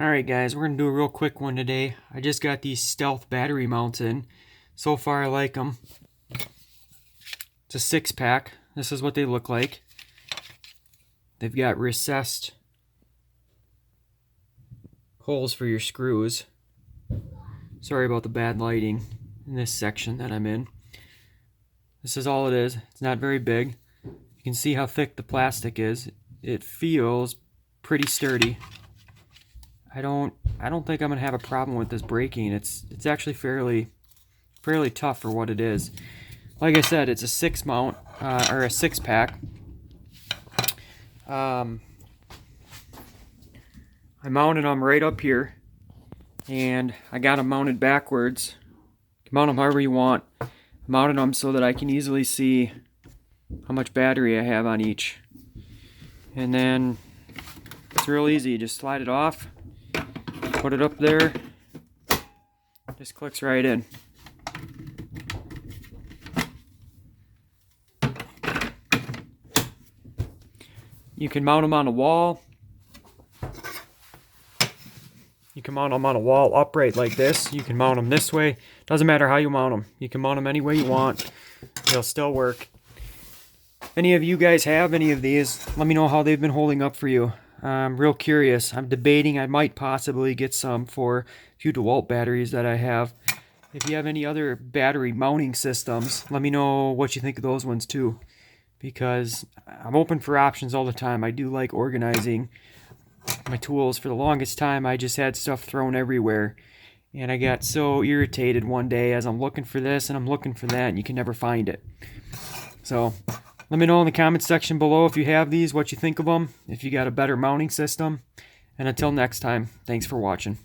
Alright guys, we're going to do a real quick one today. I just got these Stealth battery mounts in. So far I like them. It's a 6-pack. This is what they look like. They've got recessed holes for your screws. Sorry about the bad lighting in this section that I'm in. This is all it is. It's not very big. You can see how thick the plastic is. It feels pretty sturdy. I don't think I'm gonna have a problem with this breaking. It's actually fairly tough for what it is. Like I said, it's a 6-mount or a 6-pack. I mounted them right up here, and I got them mounted backwards. You can mount them however you want. I mounted them so that I can easily see how much battery I have on each. And then it's real easy. Just slide it off. Put it up there, just clicks right in. You can mount them on a wall. You can mount them on a wall upright like this. You can mount them this way. Doesn't matter how you mount them. You can mount them any way you want. They'll still work. Any of you guys have any of these? Let me know how they've been holding up for you. I'm real curious. I'm debating I might possibly get some for a few DeWalt batteries that I have. If you have any other battery mounting systems, let me know what you think of those ones too. Because I'm open for options all the time. I do like organizing my tools. For the longest time, I just had stuff thrown everywhere. And I got so irritated one day as I'm looking for this and I'm looking for that and you can never find it. So let me know in the comments section below if you have these, what you think of them, if you got a better mounting system. And until next time, thanks for watching.